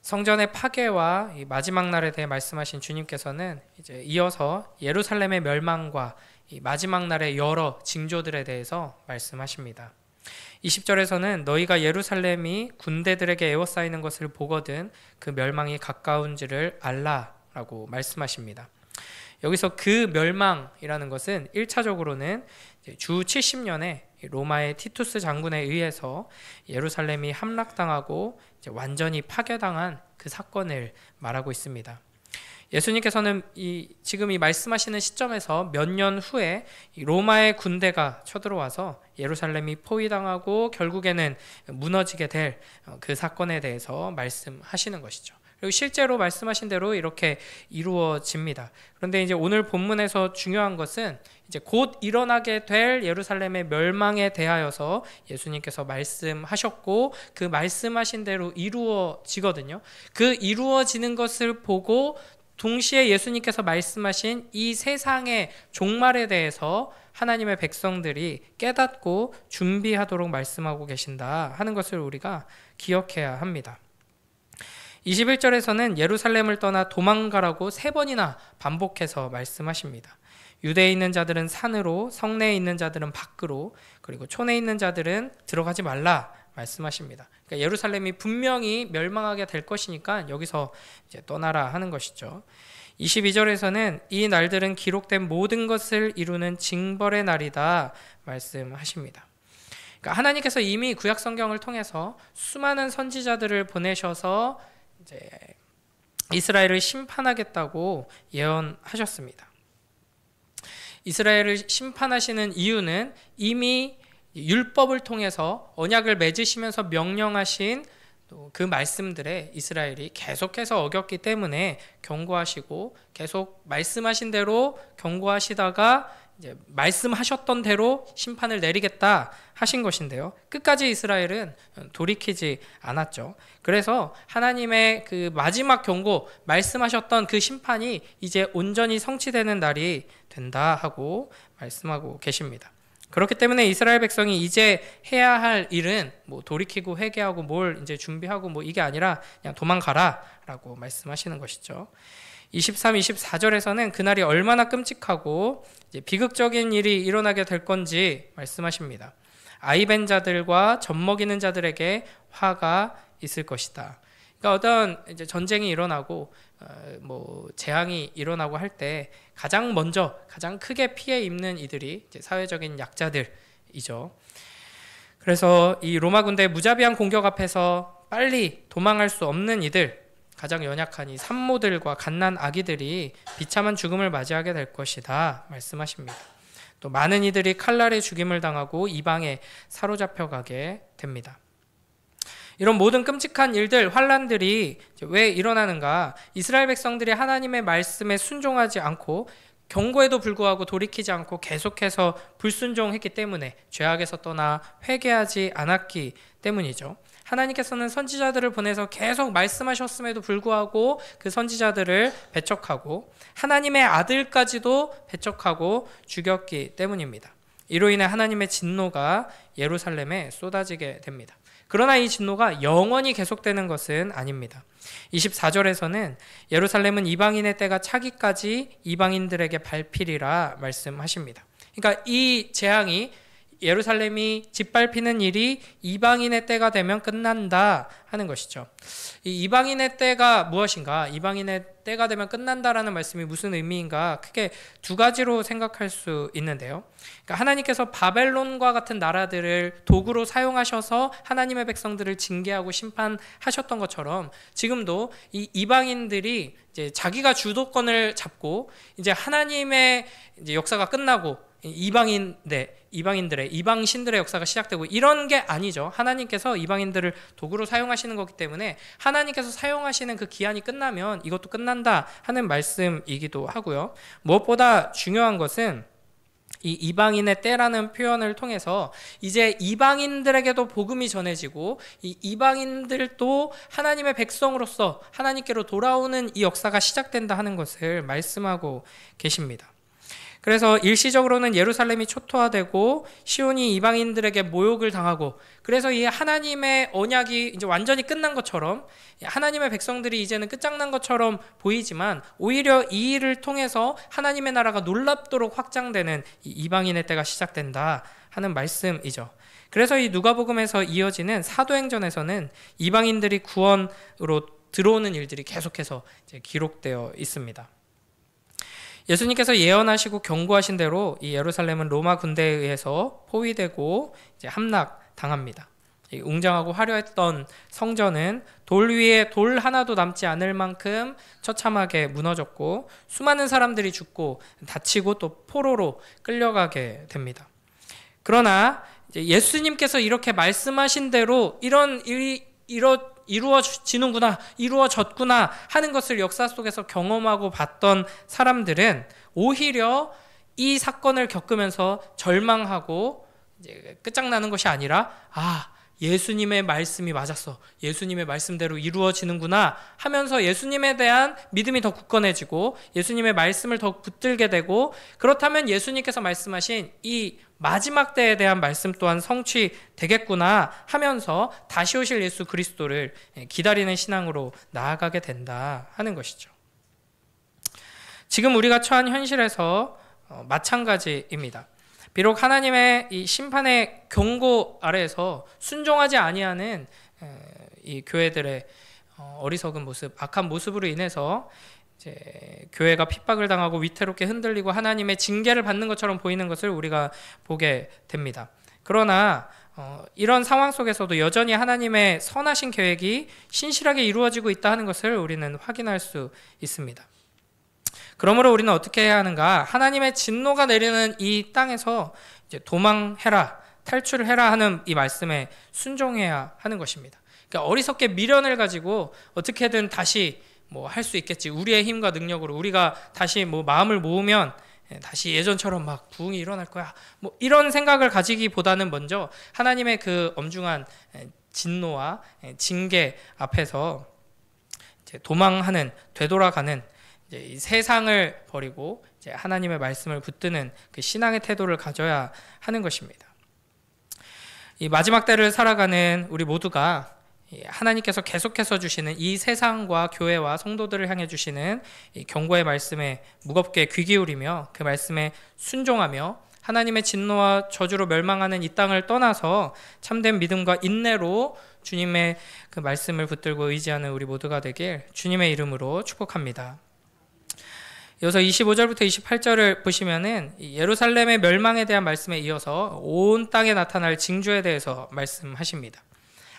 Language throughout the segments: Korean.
성전의 파괴와 이 마지막 날에 대해 말씀하신 주님께서는 이제 이어서 예루살렘의 멸망과 이 마지막 날의 여러 징조들에 대해서 말씀하십니다. 20절에서는 너희가 예루살렘이 군대들에게 에워싸이는 것을 보거든 그 멸망이 가까운지를 알라라고 말씀하십니다. 여기서 그 멸망이라는 것은 1차적으로는 주 70년에 로마의 티투스 장군에 의해서 예루살렘이 함락당하고 완전히 파괴당한 그 사건을 말하고 있습니다. 예수님께서는 지금 이 말씀하시는 시점에서 몇 년 후에 로마의 군대가 쳐들어와서 예루살렘이 포위당하고 결국에는 무너지게 될 그 사건에 대해서 말씀하시는 것이죠. 그리고 실제로 말씀하신 대로 이렇게 이루어집니다. 그런데 이제 오늘 본문에서 중요한 것은 이제 곧 일어나게 될 예루살렘의 멸망에 대하여서 예수님께서 말씀하셨고 그 말씀하신 대로 이루어지거든요. 그 이루어지는 것을 보고 동시에 예수님께서 말씀하신 이 세상의 종말에 대해서 하나님의 백성들이 깨닫고 준비하도록 말씀하고 계신다 하는 것을 우리가 기억해야 합니다. 21절에서는 예루살렘을 떠나 도망가라고 3번이나 반복해서 말씀하십니다. 유대에 있는 자들은 산으로, 성내에 있는 자들은 밖으로, 그리고 촌에 있는 자들은 들어가지 말라 말씀하십니다. 그러니까 예루살렘이 분명히 멸망하게 될 것이니까 여기서 이제 떠나라 하는 것이죠. 22절에서는 이 날들은 기록된 모든 것을 이루는 징벌의 날이다 말씀하십니다. 그러니까 하나님께서 이미 구약 성경을 통해서 수많은 선지자들을 보내셔서 이제 이스라엘을 심판하겠다고 예언하셨습니다. 이스라엘을 심판하시는 이유는 이미 율법을 통해서 언약을 맺으시면서 명령하신 그 말씀들에 이스라엘이 계속해서 어겼기 때문에 경고하시고 계속 말씀하신 대로 경고하시다가 이제 말씀하셨던 대로 심판을 내리겠다 하신 것인데요. 끝까지 이스라엘은 돌이키지 않았죠. 그래서 하나님의 그 마지막 경고, 말씀하셨던 그 심판이 이제 온전히 성취되는 날이 된다 하고 말씀하고 계십니다. 그렇기 때문에 이스라엘 백성이 이제 해야 할 일은 뭐 돌이키고 회개하고 뭘 이제 준비하고 뭐 이게 아니라 그냥 도망가라 라고 말씀하시는 것이죠. 23, 24절에서는 그날이 얼마나 끔찍하고 이제 비극적인 일이 일어나게 될 건지 말씀하십니다. 아이벤 자들과 젖먹이는 자들에게 화가 있을 것이다. 그러니까 어떤 이제 전쟁이 일어나고 뭐 재앙이 일어나고 할 때 가장 먼저 가장 크게 피해 입는 이들이 이제 사회적인 약자들이죠. 그래서 이 로마 군대의 무자비한 공격 앞에서 빨리 도망할 수 없는 이들, 가장 연약한 이 산모들과 갓난 아기들이 비참한 죽음을 맞이하게 될 것이다 말씀하십니다. 또 많은 이들이 칼날에 죽임을 당하고 이방에 사로잡혀가게 됩니다. 이런 모든 끔찍한 일들, 환란들이 왜 일어나는가? 이스라엘 백성들이 하나님의 말씀에 순종하지 않고 경고에도 불구하고 돌이키지 않고 계속해서 불순종했기 때문에, 죄악에서 떠나 회개하지 않았기 때문이죠. 하나님께서는 선지자들을 보내서 계속 말씀하셨음에도 불구하고 그 선지자들을 배척하고 하나님의 아들까지도 배척하고 죽였기 때문입니다. 이로 인해 하나님의 진노가 예루살렘에 쏟아지게 됩니다. 그러나 이 진노가 영원히 계속되는 것은 아닙니다. 24절에서는 예루살렘은 이방인의 때가 차기까지 이방인들에게 밟히리라 말씀하십니다. 그러니까 이 재앙이, 예루살렘이 짓밟히는 일이 이방인의 때가 되면 끝난다 하는 것이죠. 이 이방인의 때가 무엇인가? 이방인의 때가 되면 끝난다라는 말씀이 무슨 의미인가? 크게 두 가지로 생각할 수 있는데요. 그러니까 하나님께서 바벨론과 같은 나라들을 도구로 사용하셔서 하나님의 백성들을 징계하고 심판하셨던 것처럼 지금도 이 이방인들이 이제 자기가 주도권을 잡고 이제 하나님의 이제 역사가 끝나고 이방인들의 이방신들의 역사가 시작되고 이런 게 아니죠. 하나님께서 이방인들을 도구로 사용하시는 거기 때문에 하나님께서 사용하시는 그 기한이 끝나면 이것도 끝난다 하는 말씀이기도 하고요. 무엇보다 중요한 것은 이 이방인의 때라는 표현을 통해서 이제 이방인들에게도 복음이 전해지고 이 이방인들도 하나님의 백성으로서 하나님께로 돌아오는 이 역사가 시작된다 하는 것을 말씀하고 계십니다. 그래서 일시적으로는 예루살렘이 초토화되고 시온이 이방인들에게 모욕을 당하고, 그래서 이 하나님의 언약이 이제 완전히 끝난 것처럼, 하나님의 백성들이 이제는 끝장난 것처럼 보이지만 오히려 이 일을 통해서 하나님의 나라가 놀랍도록 확장되는 이 이방인의 때가 시작된다 하는 말씀이죠. 그래서 이 누가복음에서 이어지는 사도행전에서는 이방인들이 구원으로 들어오는 일들이 계속해서 이제 기록되어 있습니다. 예수님께서 예언하시고 경고하신 대로 이 예루살렘은 로마 군대에 의해서 포위되고 이제 함락당합니다. 이 웅장하고 화려했던 성전은 돌 위에 돌 하나도 남지 않을 만큼 처참하게 무너졌고, 수많은 사람들이 죽고 다치고 또 포로로 끌려가게 됩니다. 그러나 이제 예수님께서 이렇게 말씀하신 대로 이런 일이 이루어지는구나, 이루어졌구나 하는 것을 역사 속에서 경험하고 봤던 사람들은 오히려 이 사건을 겪으면서 절망하고 이제 끝장나는 것이 아니라, 예수님의 말씀이 맞았어, 예수님의 말씀대로 이루어지는구나 하면서 예수님에 대한 믿음이 더 굳건해지고 예수님의 말씀을 더 붙들게 되고, 그렇다면 예수님께서 말씀하신 이 마지막 때에 대한 말씀 또한 성취되겠구나 하면서 다시 오실 예수 그리스도를 기다리는 신앙으로 나아가게 된다 하는 것이죠. 지금 우리가 처한 현실에서 마찬가지입니다. 비록 하나님의 이 심판의 경고 아래에서 순종하지 아니하는 이 교회들의 어리석은 모습, 악한 모습으로 인해서 이제 교회가 핍박을 당하고 위태롭게 흔들리고 하나님의 징계를 받는 것처럼 보이는 것을 우리가 보게 됩니다. 그러나 이런 상황 속에서도 여전히 하나님의 선하신 계획이 신실하게 이루어지고 있다 하는 것을 우리는 확인할 수 있습니다. 그러므로 우리는 어떻게 해야 하는가? 하나님의 진노가 내리는 이 땅에서 이제 도망해라, 탈출을 해라 하는 이 말씀에 순종해야 하는 것입니다. 그러니까 어리석게 미련을 가지고 어떻게든 다시 할 수 있겠지, 우리의 힘과 능력으로 우리가 다시 마음을 모으면 다시 예전처럼 막 부흥이 일어날 거야, 이런 생각을 가지기보다는 먼저 하나님의 그 엄중한 진노와 징계 앞에서 이제 도망하는, 되돌아가는 이제 이 세상을 버리고 이제 하나님의 말씀을 붙드는 그 신앙의 태도를 가져야 하는 것입니다. 이 마지막 때를 살아가는 우리 모두가 하나님께서 계속해서 주시는 이 세상과 교회와 성도들을 향해 주시는 이 경고의 말씀에 무겁게 귀 기울이며 그 말씀에 순종하며 하나님의 진노와 저주로 멸망하는 이 땅을 떠나서 참된 믿음과 인내로 주님의 그 말씀을 붙들고 의지하는 우리 모두가 되길 주님의 이름으로 축복합니다. 이어서 25절부터 28절을 보시면은 예루살렘의 멸망에 대한 말씀에 이어서 온 땅에 나타날 징조에 대해서 말씀하십니다.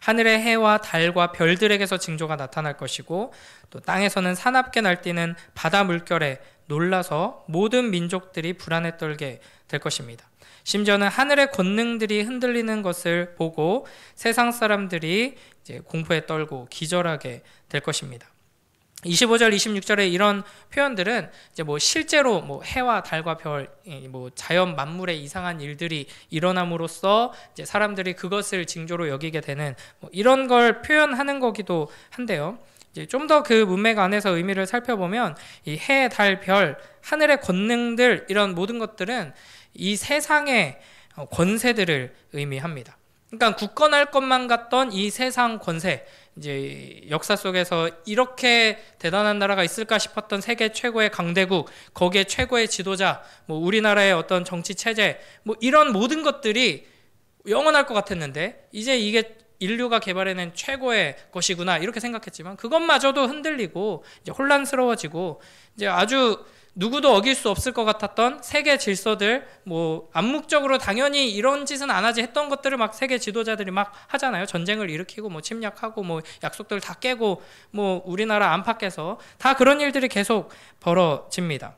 하늘의 해와 달과 별들에게서 징조가 나타날 것이고, 또 땅에서는 사납게 날뛰는 바다 물결에 놀라서 모든 민족들이 불안에 떨게 될 것입니다. 심지어는 하늘의 권능들이 흔들리는 것을 보고 세상 사람들이 이제 공포에 떨고 기절하게 될 것입니다. 25절, 26절의 이런 표현들은 이제 실제로 해와 달과 별, 자연 만물의 이상한 일들이 일어남으로써 이제 사람들이 그것을 징조로 여기게 되는 이런 걸 표현하는 거기도 한데요. 좀 더 그 문맥 안에서 의미를 살펴보면 이 해, 달, 별, 하늘의 권능들, 이런 모든 것들은 이 세상의 권세들을 의미합니다. 그러니까 굳건할 것만 같던 이 세상 권세, 이제 역사 속에서 이렇게 대단한 나라가 있을까 싶었던 세계 최고의 강대국, 거기에 최고의 지도자, 우리나라의 어떤 정치 체제, 이런 모든 것들이 영원할 것 같았는데 이제 이게 인류가 개발해낸 최고의 것이구나 이렇게 생각했지만 그것마저도 흔들리고 이제 혼란스러워지고 이제 아주 누구도 어길 수 없을 것 같았던 세계 질서들, 암묵적으로 당연히 이런 짓은 안 하지 했던 것들을 막 세계 지도자들이 막 하잖아요. 전쟁을 일으키고 침략하고 약속들 다 깨고 우리나라 안팎에서 다 그런 일들이 계속 벌어집니다.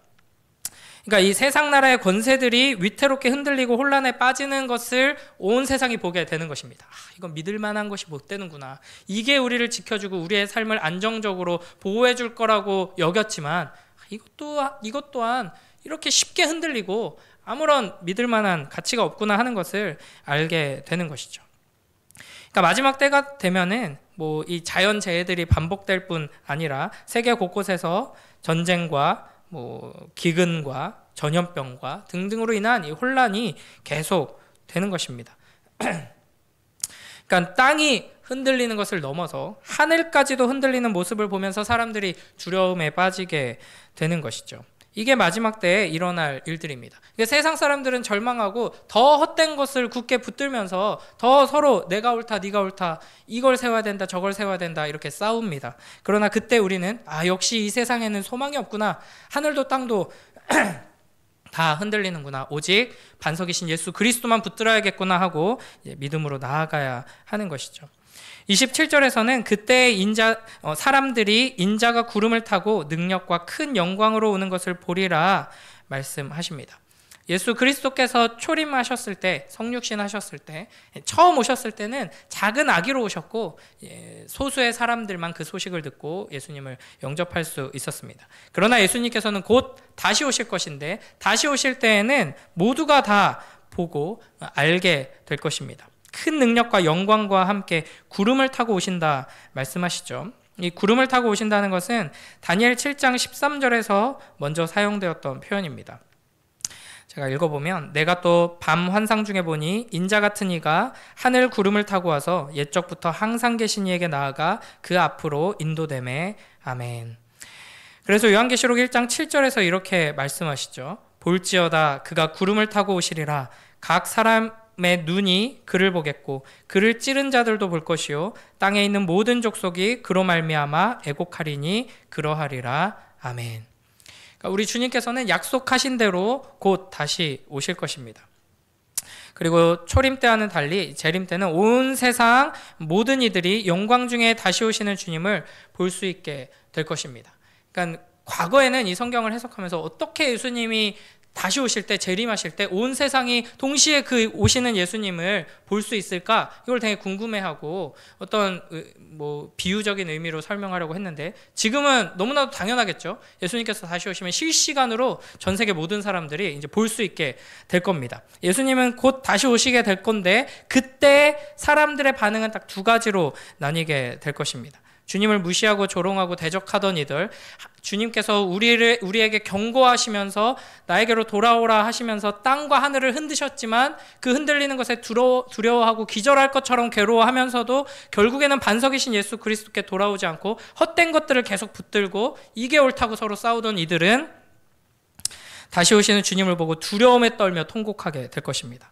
그러니까 이 세상 나라의 권세들이 위태롭게 흔들리고 혼란에 빠지는 것을 온 세상이 보게 되는 것입니다. 이건 믿을 만한 것이 못 되는구나. 이게 우리를 지켜주고 우리의 삶을 안정적으로 보호해 줄 거라고 여겼지만 이것 또한 이렇게 쉽게 흔들리고 아무런 믿을 만한 가치가 없구나 하는 것을 알게 되는 것이죠. 그러니까 마지막 때가 되면은 이 자연 재해들이 반복될 뿐 아니라 세계 곳곳에서 전쟁과 기근과 전염병과 등등으로 인한 이 혼란이 계속 되는 것입니다. 그러니까 땅이 흔들리는 것을 넘어서 하늘까지도 흔들리는 모습을 보면서 사람들이 두려움에 빠지게 되는 것이죠. 이게 마지막 때에 일어날 일들입니다. 세상 사람들은 절망하고 더 헛된 것을 굳게 붙들면서 더 서로 내가 옳다 네가 옳다 이걸 세워야 된다 저걸 세워야 된다 이렇게 싸웁니다. 그러나 그때 우리는 역시 이 세상에는 소망이 없구나. 하늘도 땅도 다 흔들리는구나. 오직 반석이신 예수 그리스도만 붙들어야겠구나 하고 믿음으로 나아가야 하는 것이죠. 27절에서는 그때 사람들이 인자가 구름을 타고 능력과 큰 영광으로 오는 것을 보리라 말씀하십니다. 예수 그리스도께서 초림하셨을 때, 성육신 하셨을 때, 처음 오셨을 때는 작은 아기로 오셨고 소수의 사람들만 그 소식을 듣고 예수님을 영접할 수 있었습니다. 그러나 예수님께서는 곧 다시 오실 것인데 다시 오실 때에는 모두가 다 보고 알게 될 것입니다. 큰 능력과 영광과 함께 구름을 타고 오신다 말씀하시죠. 이 구름을 타고 오신다는 것은 다니엘 7장 13절에서 먼저 사용되었던 표현입니다. 제가 읽어보면 내가 또 밤 환상 중에 보니 인자 같은 이가 하늘 구름을 타고 와서 옛적부터 항상 계신 이에게 나아가 그 앞으로 인도되매 아멘. 그래서 요한계시록 1장 7절에서 이렇게 말씀하시죠. 볼지어다 그가 구름을 타고 오시리라. 각 사람의 눈이 그를 보겠고 그를 찌른 자들도 볼 것이요 땅에 있는 모든 족속이 그로 말미암아 애곡하리니 그러하리라. 아멘. 그러니까 우리 주님께서는 약속하신 대로 곧 다시 오실 것입니다. 그리고 초림 때와는 달리 재림 때는 온 세상 모든 이들이 영광 중에 다시 오시는 주님을 볼 수 있게 될 것입니다. 그러니까 과거에는 이 성경을 해석하면서 어떻게 예수님이 다시 오실 때, 재림하실 때 온 세상이 동시에 그 오시는 예수님을 볼 수 있을까? 이걸 되게 궁금해하고 어떤 비유적인 의미로 설명하려고 했는데 지금은 너무나도 당연하겠죠. 예수님께서 다시 오시면 실시간으로 전 세계 모든 사람들이 이제 볼 수 있게 될 겁니다. 예수님은 곧 다시 오시게 될 건데 그때 사람들의 반응은 딱 두 가지로 나뉘게 될 것입니다. 주님을 무시하고 조롱하고 대적하던 이들, 주님께서 우리에게 경고하시면서 나에게로 돌아오라 하시면서 땅과 하늘을 흔드셨지만 그 흔들리는 것에 두려워하고 기절할 것처럼 괴로워하면서도 결국에는 반석이신 예수 그리스도께 돌아오지 않고 헛된 것들을 계속 붙들고 이게 옳다고 서로 싸우던 이들은 다시 오시는 주님을 보고 두려움에 떨며 통곡하게 될 것입니다.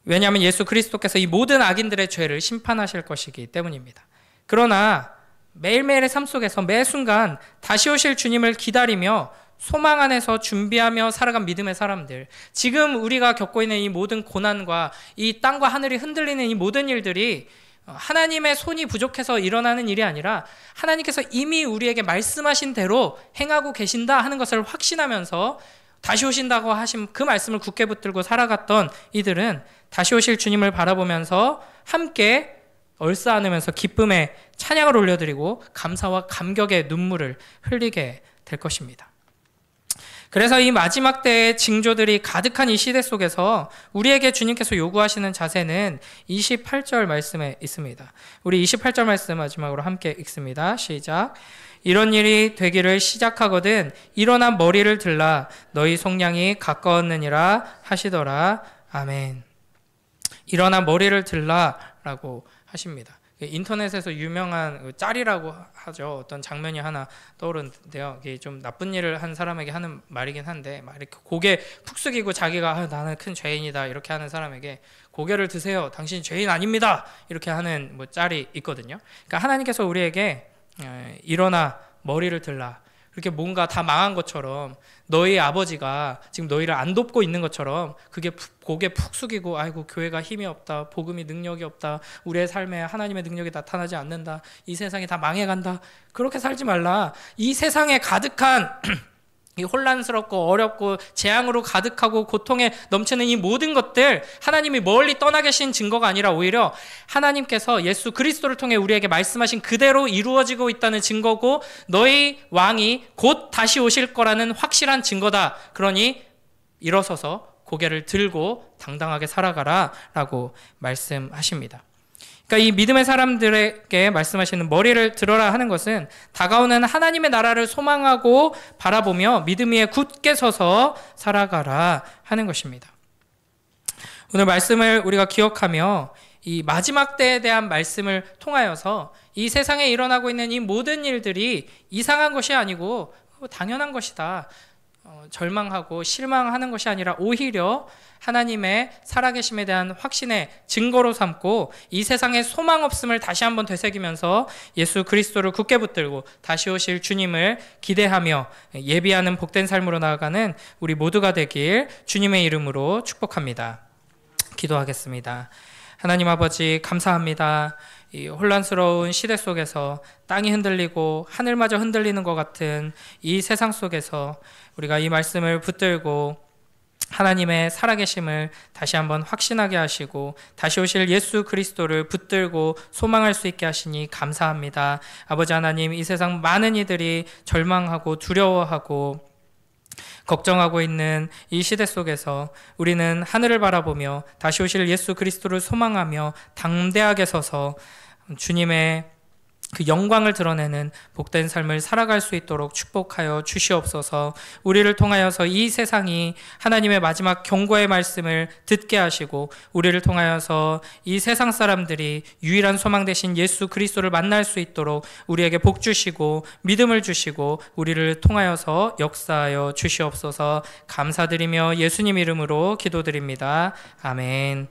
왜냐하면 예수 그리스도께서 이 모든 악인들의 죄를 심판하실 것이기 때문입니다. 그러나 매일매일의 삶 속에서 매 순간 다시 오실 주님을 기다리며 소망 안에서 준비하며 살아간 믿음의 사람들, 지금 우리가 겪고 있는 이 모든 고난과 이 땅과 하늘이 흔들리는 이 모든 일들이 하나님의 손이 부족해서 일어나는 일이 아니라 하나님께서 이미 우리에게 말씀하신 대로 행하고 계신다 하는 것을 확신하면서 다시 오신다고 하신 그 말씀을 굳게 붙들고 살아갔던 이들은 다시 오실 주님을 바라보면서 함께 얼싸안으면서 기쁨의 찬양을 올려드리고 감사와 감격의 눈물을 흘리게 될 것입니다. 그래서 이 마지막 때의 징조들이 가득한 이 시대 속에서 우리에게 주님께서 요구하시는 자세는 28절 말씀에 있습니다. 우리 28절 말씀 마지막으로 함께 읽습니다. 시작. 이런 일이 되기를 시작하거든 일어나 머리를 들라 너희 속량이 가까웠느니라 하시더라. 아멘. 일어나 머리를 들라 라고 하십니다. 인터넷에서 유명한 짤이라고 하죠. 어떤 장면이 하나 떠오르는데요. 이게 좀 나쁜 일을 한 사람에게 하는 말이긴 한데 막 이렇게 고개 푹 숙이고 자기가 나는 큰 죄인이다 이렇게 하는 사람에게 고개를 드세요. 당신 죄인 아닙니다. 이렇게 하는 짤이 있거든요. 그러니까 하나님께서 우리에게 일어나 머리를 들라. 이렇게 뭔가 다 망한 것처럼 너희 아버지가 지금 너희를 안 돕고 있는 것처럼 그게 고개 푹 숙이고 아이고 교회가 힘이 없다. 복음이 능력이 없다. 우리의 삶에 하나님의 능력이 나타나지 않는다. 이 세상이 다 망해간다. 그렇게 살지 말라. 이 세상에 가득한 이 혼란스럽고 어렵고 재앙으로 가득하고 고통에 넘치는 이 모든 것들 하나님이 멀리 떠나 계신 증거가 아니라 오히려 하나님께서 예수 그리스도를 통해 우리에게 말씀하신 그대로 이루어지고 있다는 증거고 너희 왕이 곧 다시 오실 거라는 확실한 증거다. 그러니 일어서서 고개를 들고 당당하게 살아가라 라고 말씀하십니다. 그러니까 이 믿음의 사람들에게 말씀하시는 머리를 들어라 하는 것은 다가오는 하나님의 나라를 소망하고 바라보며 믿음 위에 굳게 서서 살아가라 하는 것입니다. 오늘 말씀을 우리가 기억하며 이 마지막 때에 대한 말씀을 통하여서 이 세상에 일어나고 있는 이 모든 일들이 이상한 것이 아니고 당연한 것이다. 절망하고 실망하는 것이 아니라 오히려 하나님의 살아계심에 대한 확신의 증거로 삼고 이 세상에 소망 없음을 다시 한번 되새기면서 예수 그리스도를 굳게 붙들고 다시 오실 주님을 기대하며 예비하는 복된 삶으로 나아가는 우리 모두가 되길 주님의 이름으로 축복합니다. 기도하겠습니다. 하나님 아버지 감사합니다. 이 혼란스러운 시대 속에서 땅이 흔들리고 하늘마저 흔들리는 것 같은 이 세상 속에서 우리가 이 말씀을 붙들고 하나님의 살아계심을 다시 한번 확신하게 하시고 다시 오실 예수 그리스도를 붙들고 소망할 수 있게 하시니 감사합니다. 아버지 하나님, 이 세상 많은 이들이 절망하고 두려워하고 걱정하고 있는 이 시대 속에서 우리는 하늘을 바라보며 다시 오실 예수 그리스도를 소망하며 담대하게 서서 주님의 그 영광을 드러내는 복된 삶을 살아갈 수 있도록 축복하여 주시옵소서. 우리를 통하여서 이 세상이 하나님의 마지막 경고의 말씀을 듣게 하시고 우리를 통하여서 이 세상 사람들이 유일한 소망 되신 예수 그리스도를 만날 수 있도록 우리에게 복 주시고 믿음을 주시고 우리를 통하여서 역사하여 주시옵소서. 감사드리며 예수님 이름으로 기도드립니다. 아멘.